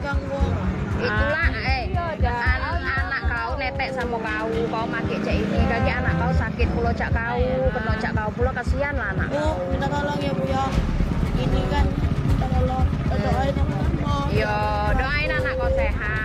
ganggu. Itulah anak kau netek sama kau pakai cek ini kaki anak kau sakit pulau cak kau kena cak kau pulau kasihan lah anak. Bu, minta tolong ya Bu ya. Ini kan minta tolong, doain sama mama. Yo, doain anak kau sehat.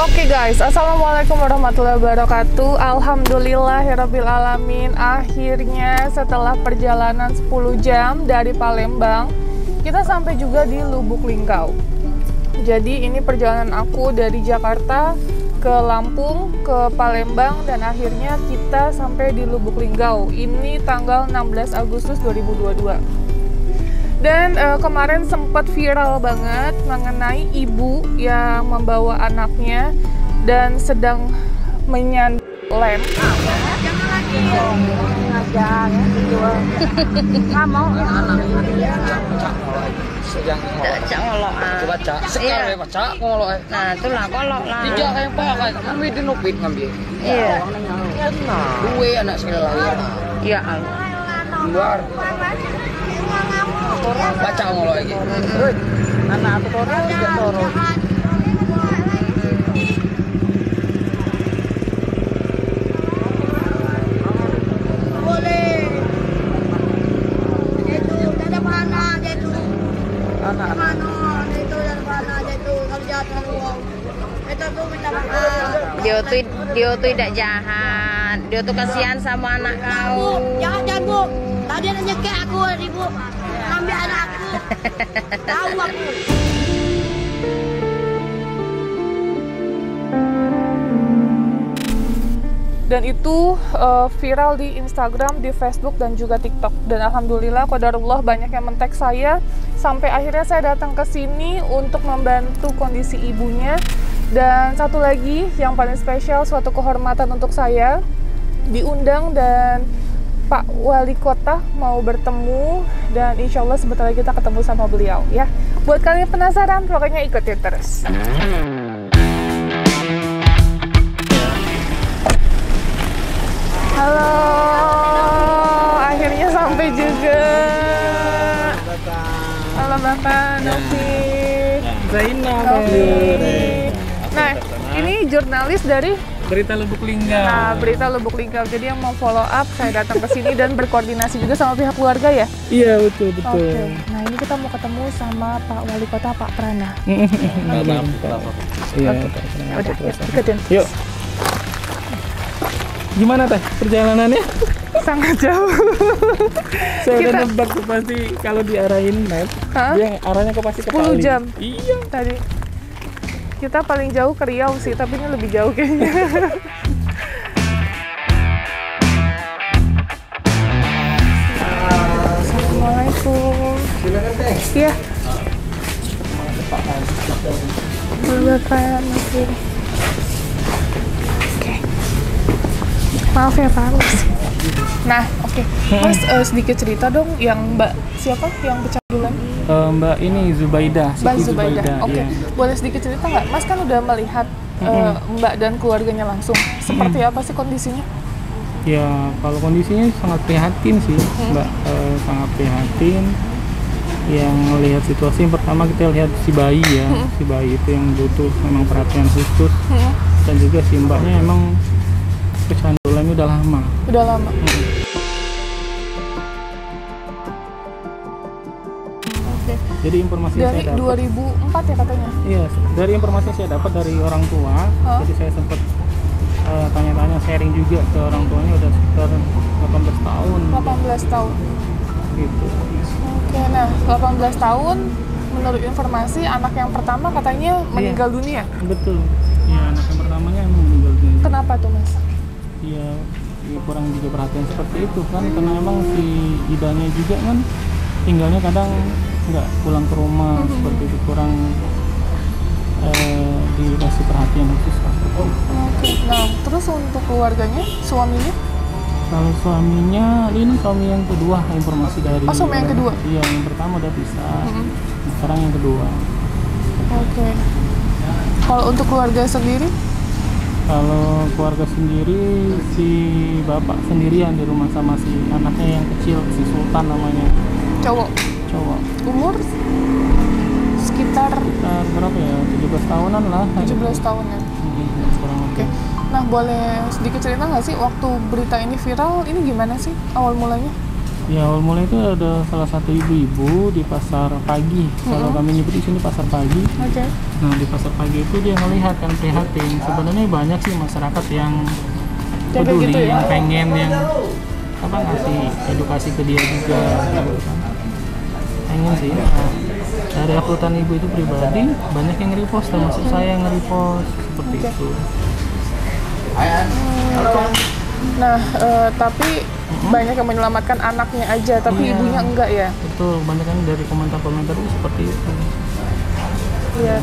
Oke guys, assalamualaikum warahmatullahi wabarakatuh. Alhamdulillahirabbil alamin. Akhirnya setelah perjalanan 10 jam dari Palembang, kita sampai juga di Lubuk Linggau. Jadi ini perjalanan aku dari Jakarta ke Lampung, ke Palembang, dan akhirnya kita sampai di Lubuk Linggau. Ini tanggal 16 Agustus 2022. Dan kemarin sempat viral banget mengenai ibu yang membawa anaknya dan sedang menyandang lem. Jangan lagi. Ngajar gitu. Nggak mau. Cak ngolok. Baca sekarang baca ngolok. Nah, itulah kolok lah. Tiga kayak pakai kami di nopit ngambil. Iya. Dua anak sekali lagi. Iya, Allah. Luar. Baca ngolok lagi. Anak aku orang juga turun. Dia tuh tidak jahat. Dia tuh kasihan sama anak kau. Jangan Bu. Tadi ada nyekek aku Ibu. Ambil anak aku. Tahu aku. Dan itu viral di Instagram, di Facebook, dan juga TikTok. Dan alhamdulillah, qadarullah banyak yang men-tag saya. Sampai akhirnya saya datang ke sini untuk membantu kondisi ibunya. Dan satu lagi yang paling spesial, suatu kehormatan untuk saya, diundang dan Pak Wali Kota mau bertemu, dan insya Allah sebentar lagi kita ketemu sama beliau ya. Buat kalian penasaran, pokoknya ikutin terus. Halo, akhirnya sampai juga. Halo Bapak Novi. Zainal. Nah, ini jurnalis dari Berita Lubuk Linggau. Nah, Berita Lubuk Linggau. Jadi yang mau follow up, saya datang ke sini dan berkoordinasi juga sama pihak keluarga ya? Iya, betul. Oke. Nah, ini kita mau ketemu sama Pak Wali Kota, Pak Prana. Iya. Udah, ikutin. Yuk. Gimana teh perjalanannya? Sangat jauh. Saya udah nebak tuh pasti kalau diarahin map, dia arahnya ke pasti ke 10 Paling. jam. Iya. Tadi kita paling jauh ke Riau sih, tapi ini lebih jauh kayaknya. Assalamualaikum. Silakan teh. Iya. Bapak masih. Oke. Maaf ya Pak. Nah, oke. Mas sedikit cerita dong yang Mbak siapa yang pecandulan? Mbak ini Zubaidah. Mbak Siti Zubaidah. Oke. Iya. Boleh sedikit cerita nggak? Mas kan udah melihat Mbak dan keluarganya langsung. Seperti apa sih kondisinya? Ya, kalau kondisinya sangat prihatin sih, Mbak. Sangat prihatin. Yang melihat situasi yang pertama kita lihat si bayi ya, si bayi itu yang butuh memang perhatian khusus. Dan juga si mbaknya emang kecandulannya udah lama. Udah lama. Oke. Jadi informasi yang Dari saya dapat 2004 ya katanya? Iya, dari informasi yang saya dapat dari orang tua. Jadi saya sempat tanya-tanya, sharing juga ke orang tuanya, udah sekitar 18 tahun. 18 tahun. Gitu. Oke, nah 18 tahun menurut informasi anak yang pertama katanya meninggal dunia. Betul. Iya, anak yang pertamanya emang meninggal dunia. Kenapa tuh Mas? Iya, kurang juga perhatian seperti itu kan, karena emang si idanya juga kan tinggalnya kadang nggak pulang ke rumah, seperti itu, kurang dikasih perhatian khusus. Oke, nah terus untuk keluarganya, suaminya? Kalau suaminya, ini suami yang kedua, informasi dari suami yang kedua? Iya, yang pertama udah pisah, sekarang yang kedua. Oke. Kalau untuk keluarga sendiri? Kalau keluarga sendiri, si bapak sendirian di rumah sama si anaknya yang kecil, si Sultan namanya. Cowok? Umur? Sekitar berapa ya, 17 tahunan lah. 17 tahun ya? Oke. Nah, boleh sedikit cerita nggak sih waktu berita ini viral, ini gimana sih awal mulanya? Ya, awal mulanya itu ada salah satu ibu-ibu di pasar pagi. Kalau kami nyebut di sini pasar pagi. Oke. Nah, di pasar pagi itu dia melihat kan prihatin. Sebenarnya banyak sih masyarakat yang peduli, gitu ya? Yang pengen, yang ngasih edukasi ke dia juga. Pengen sih. Nah, dari uploadan ibu itu pribadi banyak yang nge-repost, termasuk saya yang nge-repost seperti itu. Nah, tapi banyak yang menyelamatkan anaknya aja, tapi Iya. ibunya enggak ya? Betul, banyak kan dari komentar-komentar itu seperti itu. Iya.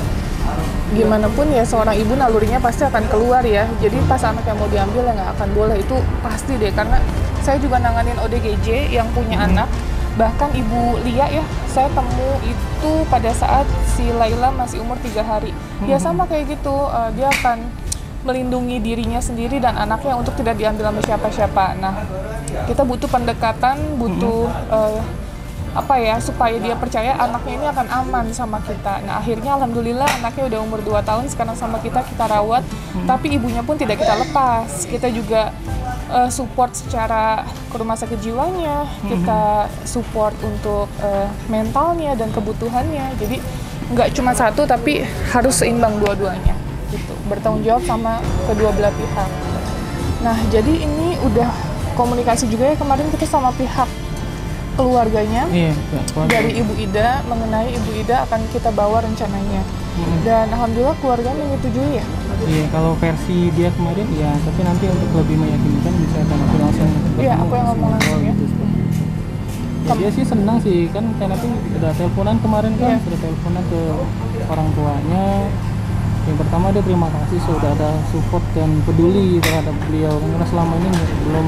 Gimana pun ya seorang ibu nalurinya pasti akan keluar ya. Jadi pas anak yang mau diambil ya nggak akan boleh, itu pasti deh. Karena saya juga nanganin ODGJ yang punya anak. Bahkan Ibu Lia ya, saya temu itu pada saat si Laila masih umur 3 hari. Ya sama kayak gitu, dia akan melindungi dirinya sendiri dan anaknya untuk tidak diambil sama siapa-siapa. Nah, kita butuh pendekatan, butuh apa ya, supaya dia percaya anaknya ini akan aman sama kita. Nah, akhirnya alhamdulillah anaknya udah umur 2 tahun sekarang sama kita rawat, tapi ibunya pun tidak kita lepas. Kita juga support secara ke rumah sakit jiwanya, kita support untuk mentalnya dan kebutuhannya. Jadi nggak cuma satu, tapi harus seimbang dua-duanya. Gitu. Bertanggung jawab sama kedua belah pihak. Nah, jadi ini udah komunikasi juga ya kemarin kita sama pihak keluarganya. Iya, Dari Ibu Ida, mengenai Ibu Ida akan kita bawa rencananya. Dan alhamdulillah keluarga menyetujui ya. Iya, kalau versi dia kemarin ya, tapi nanti untuk lebih meyakinkan bisa aku langsung ketemu. Iya, aku yang ngomong langsung ya. Ya, dia sih senang sih, kan karena tuh udah teleponan kemarin kan, Iya. sudah teleponan ke orang tuanya. Yang pertama dia terima kasih sudah ada support dan peduli terhadap beliau, karena selama ini belum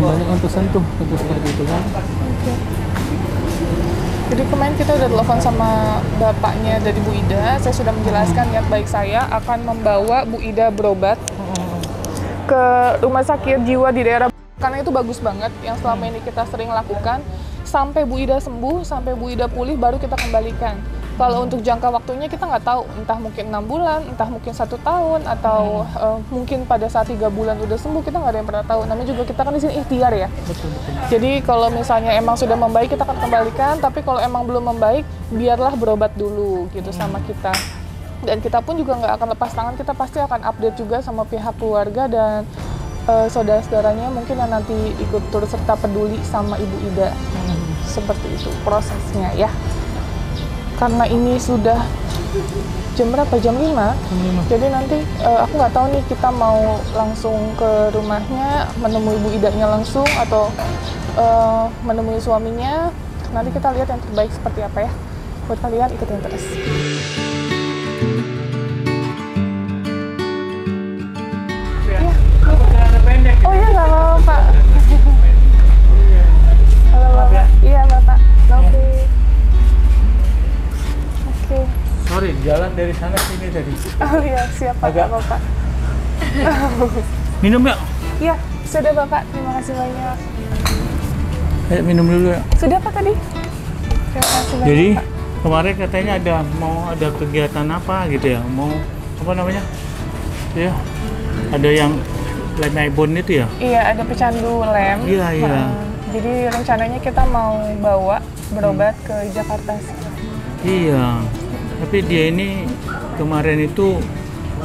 banyak yang tersentuh tentu seperti itu kan. Jadi kemarin kita udah telepon sama bapaknya dari Bu Ida. Saya sudah menjelaskan niat baik saya akan membawa Bu Ida berobat ke rumah sakit jiwa di daerah, karena itu bagus banget yang selama ini kita sering lakukan. Sampai Bu Ida sembuh, sampai Bu Ida pulih, baru kita kembalikan. Kalau untuk jangka waktunya kita nggak tahu, entah mungkin 6 bulan, entah mungkin 1 tahun, atau mungkin pada saat 3 bulan udah sembuh, kita nggak ada yang pernah tahu. Namanya juga kita kan di sini ikhtiar ya. Betul. Jadi kalau misalnya emang sudah membaik kita akan kembalikan, tapi kalau emang belum membaik biarlah berobat dulu gitu sama kita. Dan kita pun juga nggak akan lepas tangan, kita pasti akan update juga sama pihak keluarga dan saudara-saudaranya mungkin yang nanti ikut turut serta peduli sama Ibu Ida. Seperti itu prosesnya ya. Karena ini sudah jam berapa? Jam 5. Jadi nanti aku nggak tahu nih kita mau langsung ke rumahnya menemui Bu Idanya langsung atau menemui suaminya. Nanti kita lihat yang terbaik seperti apa ya. Buat kalian ikutin terus. Oh iya, nggak apa-apa Pak. Halo Bapak. Iya Bapak. Oke. Oke. Sorry, jalan dari sana sini tadi. Oh iya, siap Pak. Agak. Bapak. Minum ya? Iya, sudah Bapak. Terima kasih banyak. Ayo minum dulu ya. Sudah Pak tadi? Terima kasih banyak Jadi Pak. kemarin katanya ada kegiatan apa gitu ya? Mau apa namanya? Ya, ada yang lem ibon itu ya? Iya, ada pecandu lem. Iya. Jadi rencananya kita mau bawa berobat ke Jakarta. Iya. Tapi dia ini kemarin itu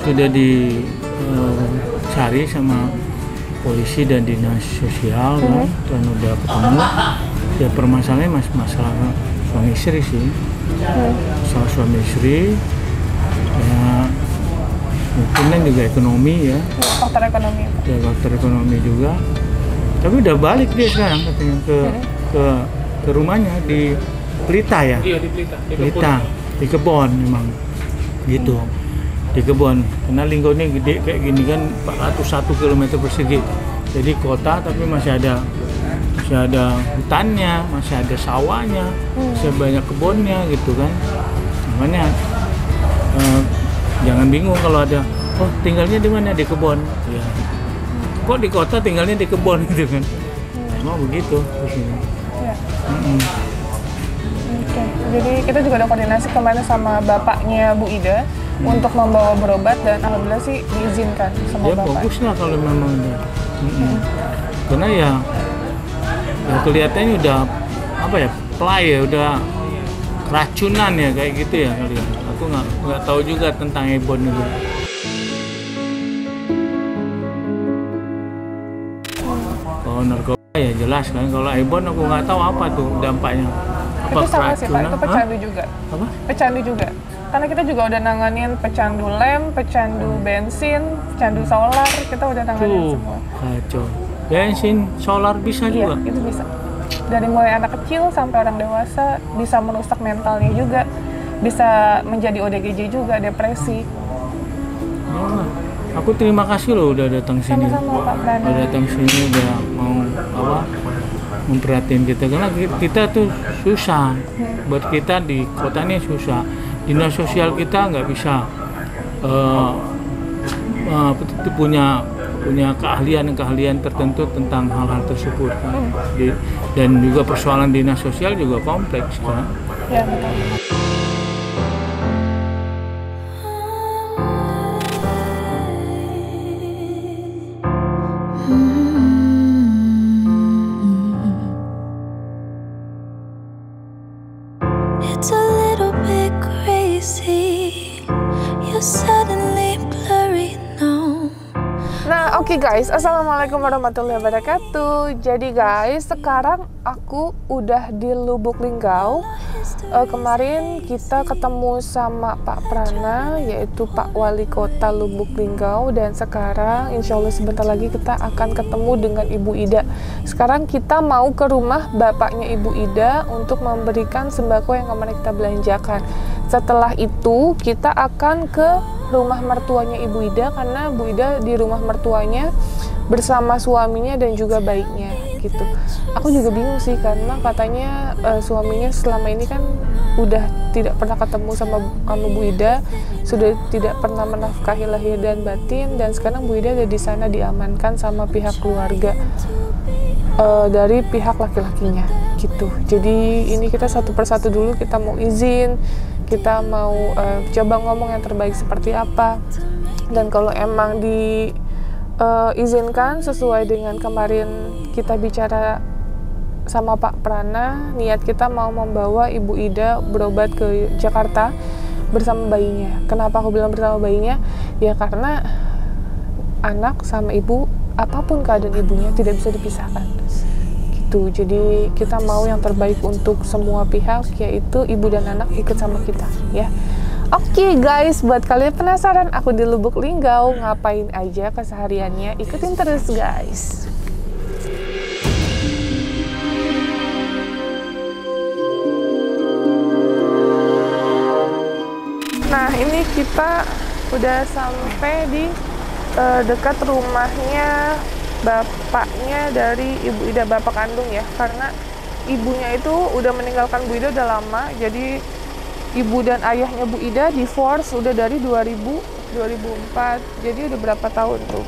sudah dicari sama polisi dan dinas sosial kan, dan udah ketemu. Ya permasalahannya masalah suami istri sih. Masalah suami istri. Ya mungkin kan juga ekonomi ya. Faktor ekonomi. Ya faktor ekonomi juga. Tapi udah balik dia sekarang katanya ke rumahnya di Pelita ya. Iya, di Pelita. Di kebon memang gitu, di kebon karena lingkungannya gede kayak gini kan 401 km persegi, jadi kota tapi masih ada hutannya, masih ada sawahnya, masih banyak kebunnya gitu kan. Makanya jangan bingung kalau ada tinggalnya di mana, di kebun ya, kok di kota tinggalnya di kebun gitu kan. Emang begitu di sini. Iya. Oke, jadi kita juga ada koordinasi kemarin sama bapaknya Bu Ida untuk membawa berobat dan alhamdulillah sih diizinkan sama Ya bapak. bagus lah kalau memang udah. Karena ya kelihatannya udah apa ya, play ya, udah keracunan ya kayak gitu ya kali ya. Aku nggak tahu juga tentang ibon itu. Kalau narkoba ya jelas kan, kalau ibon aku nggak tahu apa tuh dampaknya. Apa Itu sama sih Pak, itu keracunan? pecandu juga. Apa? Pecandu juga. Karena kita juga udah nanganin pecandu lem, pecandu bensin, pecandu solar, kita udah nanganin Tuh, semua. kacau. Bensin, solar bisa Iya, juga. itu bisa. Dari mulai anak kecil sampai orang dewasa, bisa merusak mentalnya juga, bisa menjadi ODGJ juga, depresi. Ya, aku terima kasih loh udah datang sini. Sama-sama Pak Prana. Udah datang sini udah mau memperhatiin kita karena kita tuh susah. Buat kita di kota ini susah. Dinas sosial kita nggak bisa punya keahlian tertentu tentang hal-hal tersebut kan. Dan juga persoalan dinas sosial juga kompleks kan. Ya, betul. It's a little bit crazy. You're suddenly blurry now. Nah, oke guys, assalamualaikum warahmatullahi wabarakatuh. Jadi guys, sekarang aku udah di Lubuk Linggau. Kemarin kita ketemu sama Pak Prana, yaitu Pak Wali Kota Lubuk Linggau, dan sekarang insya Allah sebentar lagi kita akan ketemu dengan Ibu Ida. Sekarang kita mau ke rumah bapaknya Ibu Ida untuk memberikan sembako yang kemarin kita belanjakan. Setelah itu kita akan ke rumah mertuanya Ibu Ida, karena Bu Ida di rumah mertuanya bersama suaminya dan juga bayinya gitu. Aku juga bingung sih, karena katanya suaminya selama ini kan udah tidak pernah ketemu sama Bu Ida, sudah tidak pernah menafkahi lahir dan batin, dan sekarang Bu Ida ada di sana diamankan sama pihak keluarga dari pihak laki-lakinya gitu. Jadi ini kita satu persatu dulu, kita mau izin, kita mau coba ngomong yang terbaik seperti apa, dan kalau emang diizinkan sesuai dengan kemarin kita bicara sama Pak Prana, niat kita mau membawa Ibu Ida berobat ke Jakarta bersama bayinya. Kenapa aku bilang bersama bayinya? Ya karena anak sama ibu, apapun keadaan ibunya tidak bisa dipisahkan gitu. Jadi kita mau yang terbaik untuk semua pihak, yaitu ibu dan anak ikut sama kita ya. Oke guys, buat kalian penasaran aku di Lubuk Linggau ngapain aja kesehariannya, ikutin terus guys. Nah, ini kita udah sampai di dekat rumahnya bapaknya dari Ibu Ida, bapak kandung ya, karena ibunya itu udah meninggalkan Bu Ida udah lama. Jadi ibu dan ayahnya Bu Ida divorce udah dari 2004, jadi udah berapa tahun tuh.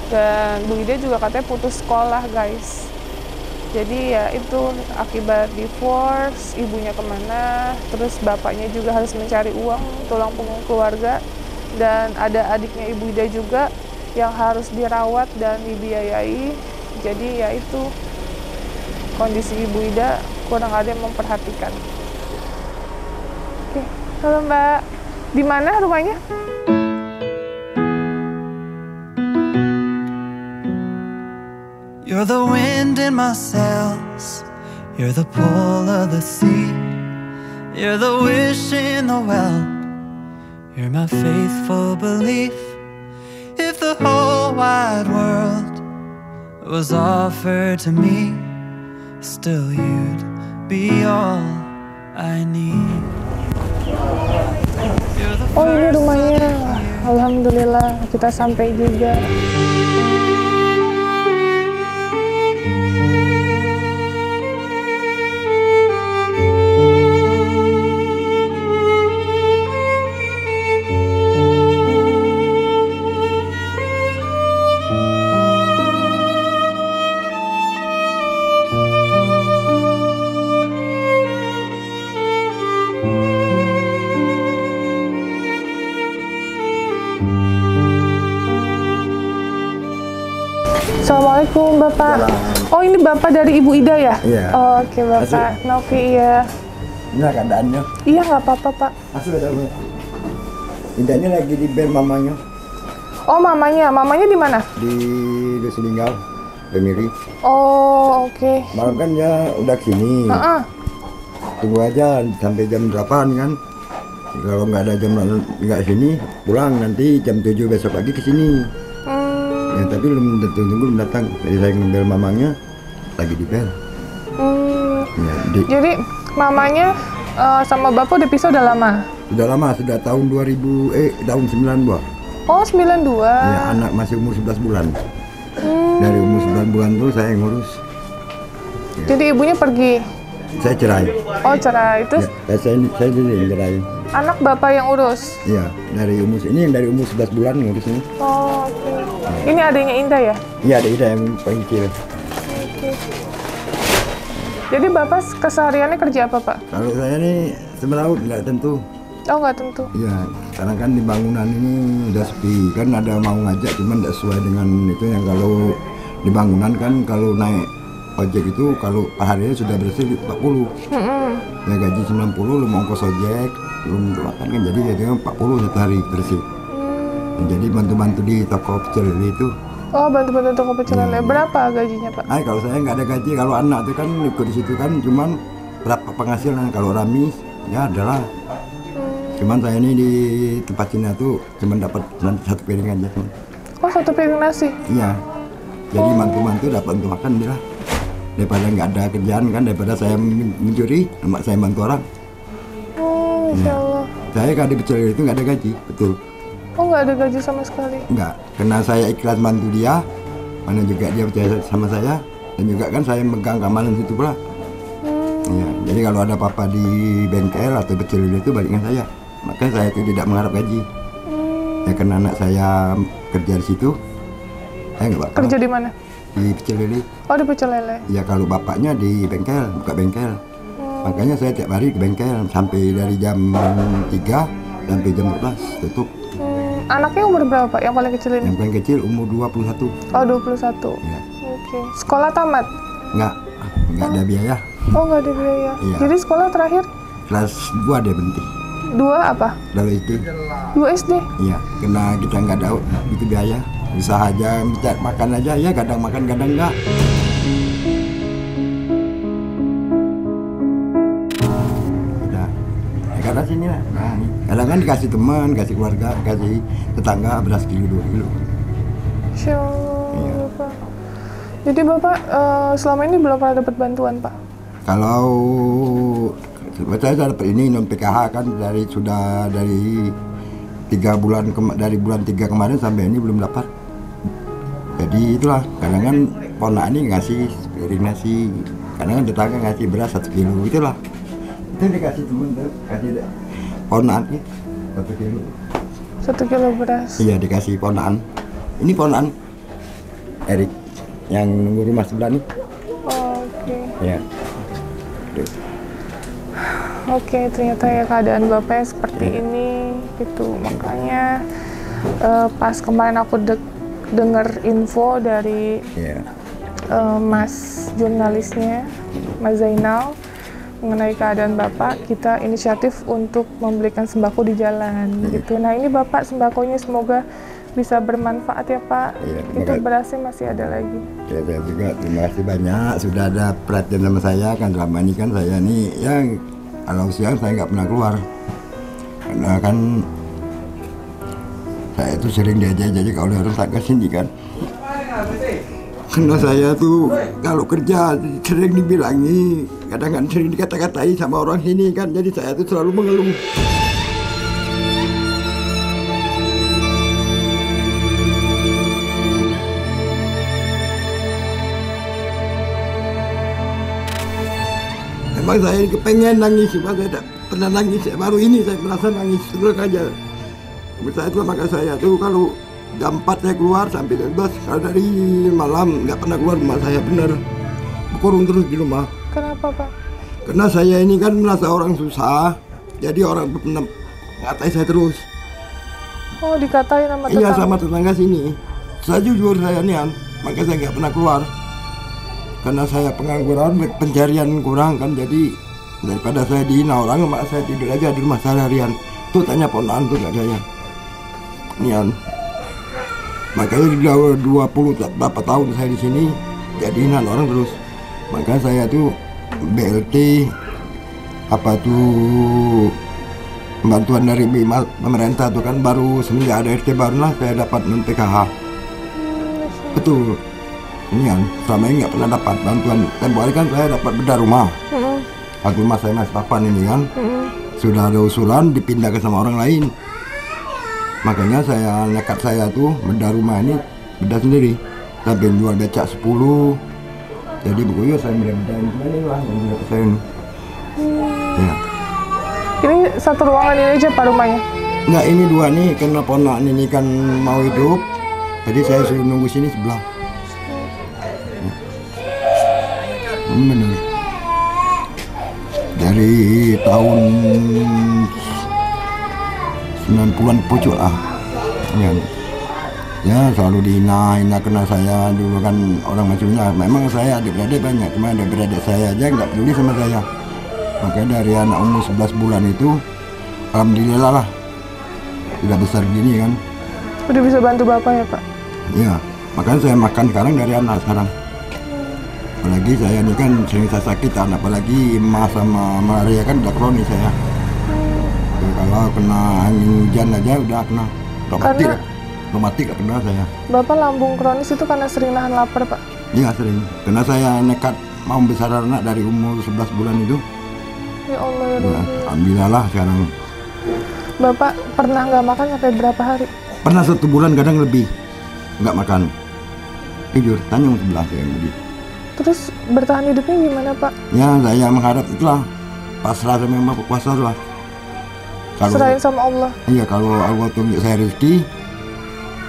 Dan Bu Ida juga katanya putus sekolah guys. Jadi ya itu akibat divorce, ibunya kemana, terus bapaknya juga harus mencari uang, tulang punggung keluarga, dan ada adiknya Ibu Ida juga yang harus dirawat dan dibiayai. Jadi ya itu kondisi Ibu Ida kurang ada yang memperhatikan. Oke, halo Mbak, di mana rumahnya? You're the wind in my sails, you're the pull of the sea, you're the wish in the well, you're my faithful belief. If the whole wide world was offered to me, still you'd be all I need. Oh, ini rumahnya. Alhamdulillah kita sampai juga. Assalamualaikum Bapak. Oh, ini Bapak dari Ibu Ida ya? Iya. Oh, oke Bapak. Novi ya. Nah keadaannya. Iya nggak apa-apa Pak. Asli ada apa? Indahnya lagi di band mamanya. Oh, mamanya di mana? Di Dusun Linggau, Pemiri. Oh, oke. Malam kan ya udah sini. Tunggu aja sampai jam 8 kan. kalau nggak ada jam nggak sini pulang nanti jam 7 besok pagi ke sini. Ya tapi belum belum datang. Jadi saya ngambil mamanya lagi di bel. Ya, Jadi mamanya sama bapak udah pisah udah lama? Sudah lama, sudah tahun 2000 tahun 92. Oh 92. Ya, anak masih umur 11 bulan. Dari umur 9 bulan tuh saya yang ngurus. Ya. Jadi ibunya pergi? Saya cerai. Oh cerai, terus? Ya, saya sendiri yang cerai. Anak bapak yang urus? Iya, dari umur ini yang dari umur 11 bulan ngurus ini. Oh oke. Ini adanya Indah ya? Iya, ada Indah yang paling kecil. Oke. Jadi bapak kesehariannya kerja apa pak? Kalau saya nih semelaut nggak tentu. Oh nggak tentu? Iya, karena kan di bangunan ini udah sepi. Kan ada mau ngajak, cuman nggak sesuai dengan itu yang kalau di bangunan kan kalau naik ojek itu kalau per harinya sudah bersih 40. Ya gaji 90, lu mau ongkos ojek, belum makan kan jadi jadinya 40 satu hari bersih. Jadi bantu-bantu di toko pecel lele itu. Oh bantu-bantu toko pecel lele. Berapa gajinya pak? Nah, kalau saya nggak ada gaji, kalau anak itu kan ikut di situ kan cuman berapa penghasilan. Kalau Ramis ya adalah. Cuman saya ini di tempat Cina tuh cuman dapat satu piring aja. Oh satu piring nasi? Iya. Jadi mantu-mantu dapat untuk makan dia lah. Daripada nggak ada kerjaan kan, daripada saya mencuri, saya bantu orang. Oh, Insya Allah. Saya kalau di pecel itu nggak ada gaji, betul. Oh, nggak ada gaji sama sekali? Nggak, karena saya ikhlas bantu dia, mana juga dia percaya sama saya, dan juga kan saya megang keamanan situ pula. Ya, jadi kalau ada apa-apa di bengkel atau pecel itu balikkan saya. Makanya saya itu tidak mengharap gaji. Ya karena anak saya kerja di situ, saya nggak bakal. Kerja di mana? Di pecel lele. Oh di pecel lele. Ya kalau bapaknya di bengkel, buka bengkel. Makanya saya tiap hari ke bengkel sampai dari jam 3 sampai jam 12 tutup. Anaknya umur berapa Pak yang paling kecil ini? Yang paling kecil umur 21. Oh 21. Ya. Oke. Sekolah tamat? Nggak ada biaya. Oh nggak ada biaya. Iya. Jadi sekolah terakhir? Kelas 2 dia berhenti. 2 apa? Lalu itu. 2 SD? Iya, karena kita nggak ada itu biaya. Usaha aja, minta makan aja ya, kadang makan kadang enggak. Udah, ya, karena sini lah. Nah, kadang kan dikasih teman, kasih keluarga, kasih tetangga beras kilo 2 kilo. Insya Allah, Bapak. Jadi Bapak selama ini belum pernah dapat bantuan Pak? Kalau saya dapat ini non PKH kan sudah dari 3 bulan dari bulan 3 kemarin sampai ini belum dapat. Jadi itulah, kadang kan ponak ini ngasih piring nasi, kadang kan tetangga ngasih beras 1 kilo, itulah. Itu dikasih temen tuh, kasih ponak 1 kilo. 1 kilo beras? Iya dikasih ponakan. Ini ponakan Erik yang nunggu rumah sebelah nih. Oh, oke. Ya. Oke, ternyata ya keadaan Bapaknya seperti ini gitu. Makanya pas kemarin aku dengar info dari Mas jurnalisnya, Mas Zainal, mengenai keadaan Bapak, kita inisiatif untuk memberikan sembako di jalan gitu. Nah ini Bapak sembakonya semoga bisa bermanfaat ya Pak. Itu berasnya masih ada lagi. Ya saya juga terima kasih banyak sudah ada perhatian sama saya kan. Selama ini kan saya nih ya kalau siang saya nggak pernah keluar karena kan saya itu sering diajak-ajak oleh orang tak kesini kan. Karena saya tuh kalau kerja sering dibilangi, kadang-kadang sering dikata-katai sama orang sini kan, jadi saya tuh selalu mengeluh. Memang saya kepengen nangis, cuma saya tidak pernah nangis. Baru ini saya merasa nangis terus aja. Saya itu maka saya tuh kalau jam 4 saya keluar sampai jam 12, kalau dari malam nggak pernah keluar rumah saya, benar berkurung terus di rumah. Kenapa Pak? Karena saya ini kan merasa orang susah, jadi orang pernah ngatain saya terus. Oh dikatain sama tetangga? Iya sama tetangga sini. Saya jujur saya nian, maka saya nggak pernah keluar. Karena saya pengangguran, pencarian kurang kan, jadi daripada saya dihina orang, mak saya tidur aja di rumah seharian. Tuh tanya ponakan tuh nggak saya. Nian. Makanya sudah 20 berapa tahun saya di sini jadi hina orang terus. Maka saya tuh BLT apa tuh bantuan dari pemerintah tuh kan baru semenjak ada RT baru lah saya dapat non PKH. Betul. Ini kan selama ini nggak pernah dapat bantuan. Tempoh hari kan saya dapat bedah rumah. Aku rumah saya masih papan ini kan. Sudah ada usulan dipindahkan sama orang lain. Makanya saya nekat saya tuh bedah rumah ini bedah sendiri. Sampai jual becak 10. Jadi bukunya saya bedah-bedahin ini lah yang juga saya ini. Ya. Ini satu ruangan ini aja Pak rumahnya? Enggak, ini dua nih karena ponak ini kan mau hidup. Jadi saya suruh nunggu sini sebelah. Benar. Dari tahun 90-an pucuk lah. Ya selalu dihina kena saya dulu kan orang macamnya. Memang saya adik-beradik banyak, cuma adik-beradik saya aja nggak peduli sama saya. Makanya dari anak umur 11 bulan itu alhamdulillah lah sudah besar gini kan. Udah bisa bantu Bapak ya Pak? Iya, makanya saya makan sekarang dari anak sekarang. Apalagi saya ini kan sering saya sakitan, apalagi emas sama malaria kan udah kronis saya. Kalau kena angin hujan aja udah kena romatik kena saya. Bapak lambung kronis itu karena sering nahan lapar Pak? Iya sering, karena saya nekat mau besar anak dari umur 11 bulan itu. Ya Allah ya Nah, alhamdulillah sekarang. Bapak pernah nggak makan sampai berapa hari? Pernah 1 bulan kadang lebih nggak makan. Jujur, tanya sebelah saya begitu. Terus bertahan hidupnya gimana Pak? Ya saya mengharap itulah pasrah sama yang Maha Kuasa lah. Serahin sama Allah. Iya, kalau Allah tunjuk saya rezeki,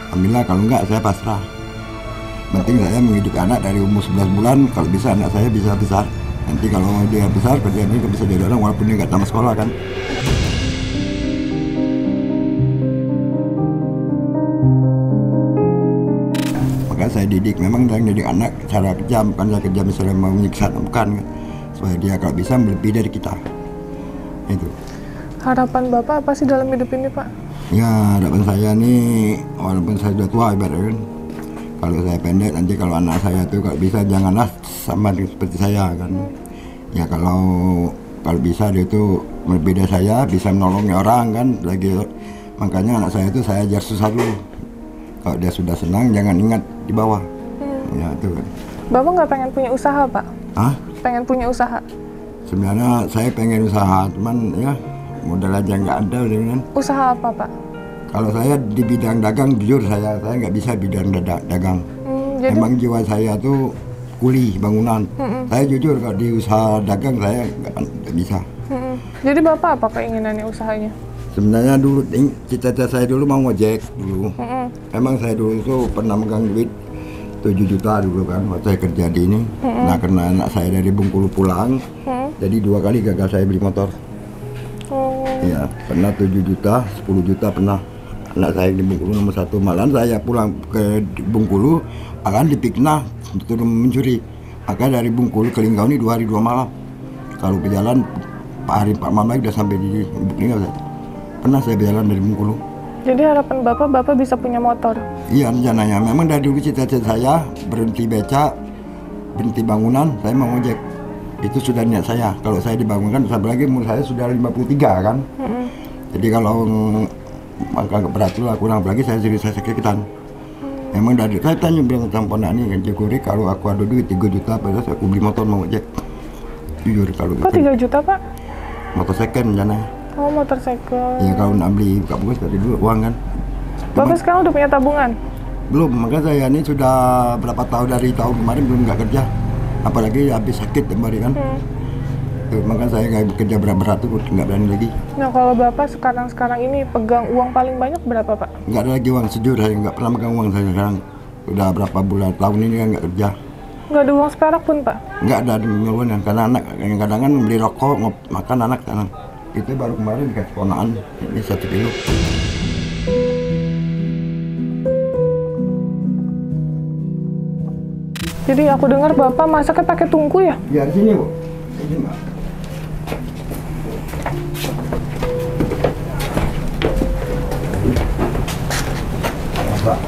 alhamdulillah, kalau enggak saya pasrah. Penting saya menghidupi anak dari umur 11 bulan, kalau bisa anak saya bisa besar. Nanti kalau dia besar, kerjaan ini bisa jadi orang walaupun dia nggak tamat sekolah kan. Maka saya didik, memang saya didik anak cara kejam, bukan saya kejam misalnya mau menyiksa, bukan. Supaya dia kalau bisa lebih dari kita. Itu. Harapan Bapak apa sih dalam hidup ini Pak? Ya harapan saya nih, walaupun saya sudah tua ibaratnya kan, kalau saya pendek nanti kalau anak saya tuh kalau bisa janganlah sama seperti saya kan. Ya kalau bisa dia tuh berbeda saya, bisa menolongi orang kan lagi. Makanya anak saya tuh saya ajar susah dulu. Kalau dia sudah senang jangan ingat di bawah. Ya itu kan. Bapak nggak pengen punya usaha Pak? Hah? Pengen punya usaha? Sebenarnya saya pengen usaha, cuman ya modal aja nggak ada kan. Usaha apa Pak? Kalau saya di bidang dagang jujur saya nggak bisa bidang dagang. Jadi... Emang jiwa saya tuh kuli bangunan. Saya jujur kalau di usaha dagang saya nggak bisa. Jadi Bapak apa keinginannya usahanya? Sebenarnya dulu cita-cita saya dulu mau ngojek dulu. Emang saya dulu tuh pernah megang duit 7 juta dulu kan waktu saya kerja di ini. Nah karena anak saya dari Bengkulu pulang, jadi 2 kali gagal saya beli motor. Iya, pernah 7 juta, 10 juta pernah. Anak saya di Bengkulu nomor 1, malahan saya pulang ke Bengkulu, malahan dipiknah untuk mencuri. Maka dari Bengkulu ke Linggau ini 2 hari 2 malam. Kalau berjalan 4 hari 4 malam lagi udah sampai di Linggau. Pernah saya berjalan dari Bengkulu. Jadi harapan Bapak bisa punya motor? Iya rencananya, memang dari dulu cita-cita saya berhenti becak, berhenti bangunan, saya mau ngojek. Itu sudah niat saya. Kalau saya dibangunkan, apalagi umur saya sudah 53 kan. Jadi kalau agak berat lah, kurang apalagi saya sakitan. Memang dari saya tanya bilang sama ponak ini kan, Cikuri kalau aku ada duit 3 juta, pada saya aku beli motor mau ngojek. Jujur kalau. Kok 3 juta Pak? Motor second rencananya. Oh motor second. Ya kalau nak beli buka buku dari dulu uang kan. Bapak sekarang udah punya tabungan? Belum, maka saya ini sudah berapa tahun dari tahun kemarin belum nggak kerja. Apalagi habis sakit kemarin kan. Maka saya nggak bekerja berat-berat tuh nggak berani lagi. Nah kalau Bapak sekarang ini pegang uang paling banyak berapa Pak? Nggak ada lagi uang, sejujur saya nggak pernah megang uang saya sekarang. Udah berapa bulan tahun ini kan nggak kerja. Nggak ada uang seperak pun Pak? Nggak ada uang, karena anak kadang-kadang kan beli rokok, makan anak sekarang. Itu baru kemarin dikasih ponaan, ini 1 kilo. Jadi aku dengar Bapak masaknya pakai tungku ya? Ya di sini Bu, di sini Mbak. Masak.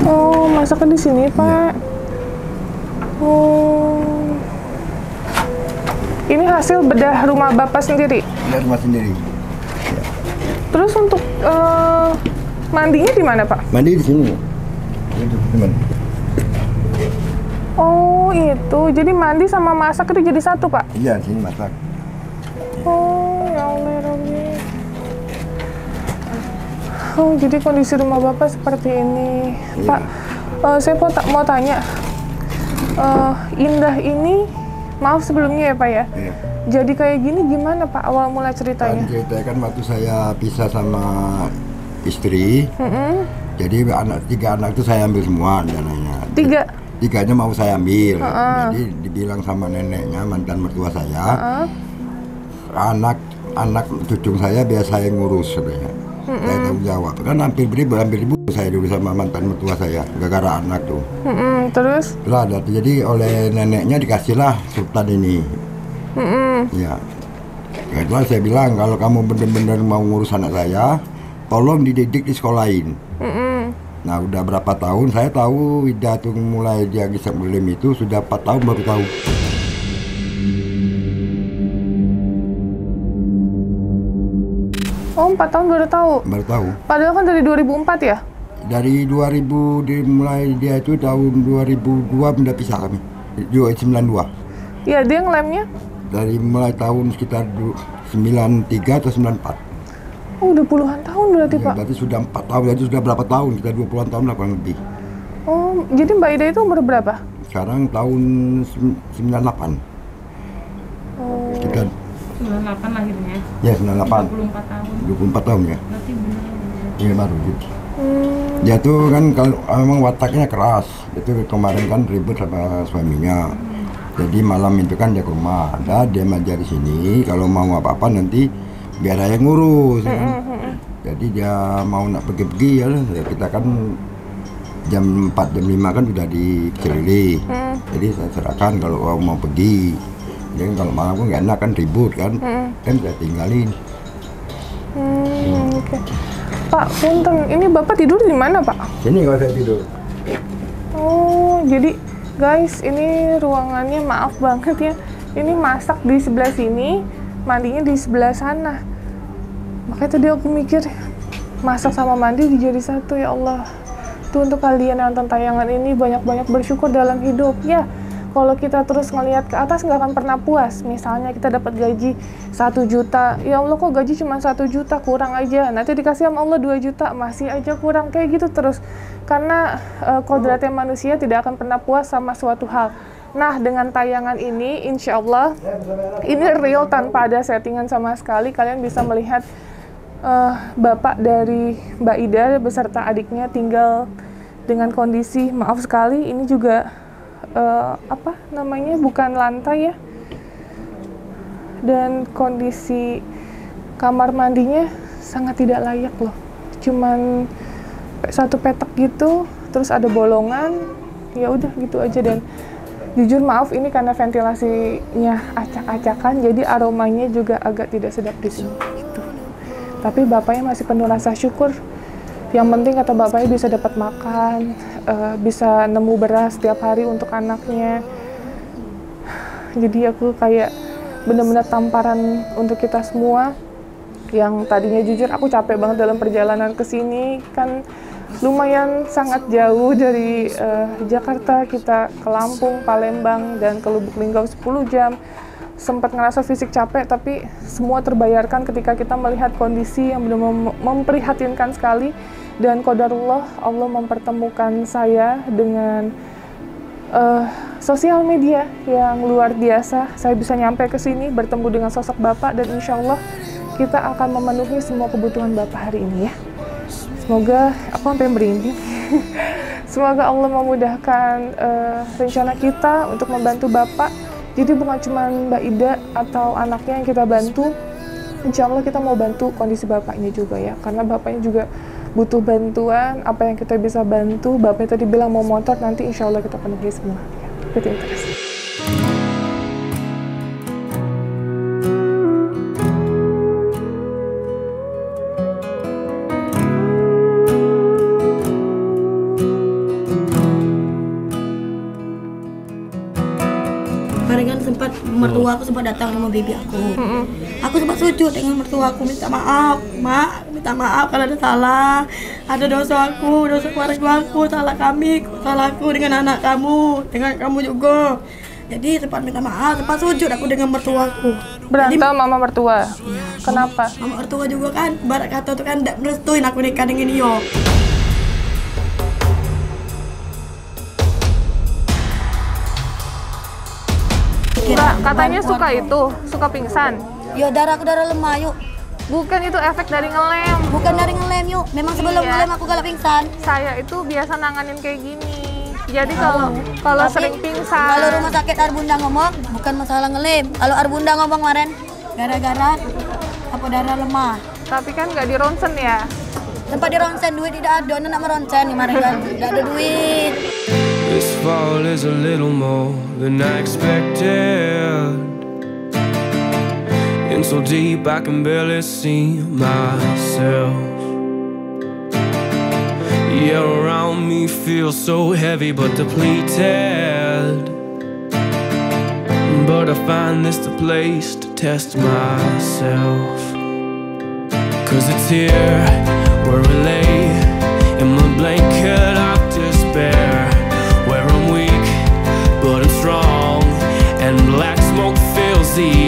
Oh, masaknya di sini Pak. Oh. Ini hasil bedah rumah Bapak sendiri? Dari rumah sendiri. Terus untuk mandinya di mana, Pak? Mandi di sini. Itu teman. Oh, itu. Jadi mandi sama masak itu jadi satu, Pak? Iya, sini masak. Oh, ya Allah, ya Rabbi. Oh, jadi kondisi rumah Bapak seperti ini. Iya. Pak, saya mau tanya. Indah ini, maaf sebelumnya ya, Pak ya. Iya. Jadi kayak gini gimana, Pak, awal mula ceritanya? Kan ceritakan waktu saya pisah sama istri. Jadi tiga anak itu saya ambil semua dananya. Tiganya mau saya ambil. Jadi dibilang sama neneknya, mantan mertua saya, anak cucu saya biar saya ngurus sebenarnya. Saya tanggung jawab. Kan hampir ribu saya dulu sama mantan mertua saya, gara-gara anak tuh. Terus? Jadi oleh neneknya dikasihlah sultan ini. Ya. Itulah saya bilang kalau kamu benar-benar mau ngurus anak saya, tolong dididik di sekolahin. Nah udah berapa tahun saya tahu Wida tuh mulai dia bisa belum itu sudah 4 tahun baru tahu. Oh, 4 tahun baru tahu? Baru tahu. Padahal kan dari 2004 ya? Dari 2000 dimulai dia itu tahun 2002 pindah pisah kami. 92. Iya, dia ngelemnya? Dari mulai tahun sekitar 93 atau 94. Oh, udah puluhan tahun berarti, Ya, Pak? berarti sudah 4 tahun, jadi sudah berapa tahun? Kita 20-an tahun lah kurang lebih. Oh, jadi Mbak Ida itu umur berapa? Sekarang tahun 98. Oh. Kita 98 lahirnya. ya 98. 24 tahun. 24 tahun ya. Berarti benar. Iya baru gitu. Dia tuh kan kalau emang wataknya keras. Itu kemarin kan ribut sama suaminya. Jadi malam itu kan dia ke rumah, dia maja di sini. Kalau mau apa-apa nanti biar saya ngurus. Jadi dia mau nak pergi-pergi ya, kita kan jam 4 jam 5 kan udah di Cilili. Jadi saya serahkan kalau mau pergi. Jadi kalau malam kan nggak enak kan ribut kan, kan saya tinggalin. Oke. Pak, punten, ini Bapak tidur di mana, Pak? Sini kalau saya tidur. Oh, jadi guys, ini ruangannya maaf banget ya. Ini masak di sebelah sini, mandinya di sebelah sana. Makanya tadi aku mikir, masak sama mandi dijadi satu, ya Allah. Itu untuk kalian yang nonton tayangan ini, banyak-banyak bersyukur dalam hidup. Ya, kalau kita terus ngelihat ke atas nggak akan pernah puas. Misalnya kita dapat gaji 1 juta, ya Allah kok gaji cuma 1 juta, kurang aja. Nanti dikasih sama Allah 2 juta, masih aja kurang, kayak gitu terus. Karena kodratnya manusia tidak akan pernah puas sama suatu hal. Nah, dengan tayangan ini, insya Allah, ini real tanpa ada settingan sama sekali. Kalian bisa melihat bapak dari Mbak Ida beserta adiknya tinggal dengan kondisi, maaf sekali, ini juga apa namanya, bukan lantai ya, dan kondisi kamar mandinya sangat tidak layak loh, cuman satu petak gitu, terus ada bolongan, ya udah gitu aja. Dan jujur maaf, ini karena ventilasinya acak-acakan, jadi aromanya juga agak tidak sedap di sini gitu. Tapi bapaknya masih penuh rasa syukur. Yang penting kata bapaknya bisa dapat makan, bisa nemu beras setiap hari untuk anaknya. Jadi aku kayak benar-benar tamparan untuk kita semua. Yang tadinya jujur aku capek banget dalam perjalanan ke sini, kan lumayan sangat jauh dari Jakarta, kita ke Lampung, Palembang, dan ke Lubuk Linggau 10 jam. Sempat ngerasa fisik capek, tapi semua terbayarkan ketika kita melihat kondisi yang benar-benar memprihatinkan sekali. Dan qadarullah, Allah mempertemukan saya dengan sosial media yang luar biasa. Saya bisa nyampe ke sini, bertemu dengan sosok Bapak, dan insya Allah kita akan memenuhi semua kebutuhan Bapak hari ini ya. Semoga, aku sampai merinding. Semoga Allah memudahkan rencana kita untuk membantu Bapak. Jadi bukan cuma Mbak Ida atau anaknya yang kita bantu, insya Allah kita mau bantu kondisi bapaknya juga ya, karena bapaknya juga butuh bantuan. Apa yang kita bisa bantu, bapaknya tadi bilang mau motor, nanti insya Allah kita penuhi semua ya. Itu interest. mertua aku sempat datang sama bibi aku. Aku sempat sujud dengan mertua aku, minta maaf, Mak, minta maaf kalau ada salah, ada dosa aku, dosa keluarga aku, salah kami, salah aku dengan anak kamu, dengan kamu juga. Jadi sempat minta maaf, sempat sujud aku dengan mertuaku. Berantem Jadi, mama mertua. ya, Kenapa? Mama mertua juga kan, barat kata tuh kan tidak merestuin aku nikah dengan dia. Enggak, katanya suka itu, suka pingsan. Yo, darah aku darah lemah yuk. Bukan itu efek dari ngelem. Bukan dari ngelem yuk. Memang sebelum Iya. ngelem aku galak pingsan. Saya itu biasa nanganin kayak gini. Jadi kalau Tapi, sering pingsan. Kalau rumah sakit Arbunda ngomong bukan masalah ngelem. Kalau Arbunda ngomong kemarin gara-gara apa darah lemah. Tapi kan nggak di ronsen ya. Tempat di ronsen duit tidak ada, nak meronsen kemarin kan. Tidak ada duit. This fall is a little more than I expected. In so deep I can barely see myself. Yeah, around me feels so heavy but depleted. But I find this the place to test myself. 'Cause it's here where I lay in my blanket of despair, where I'm weak but I'm strong, and black smoke fills the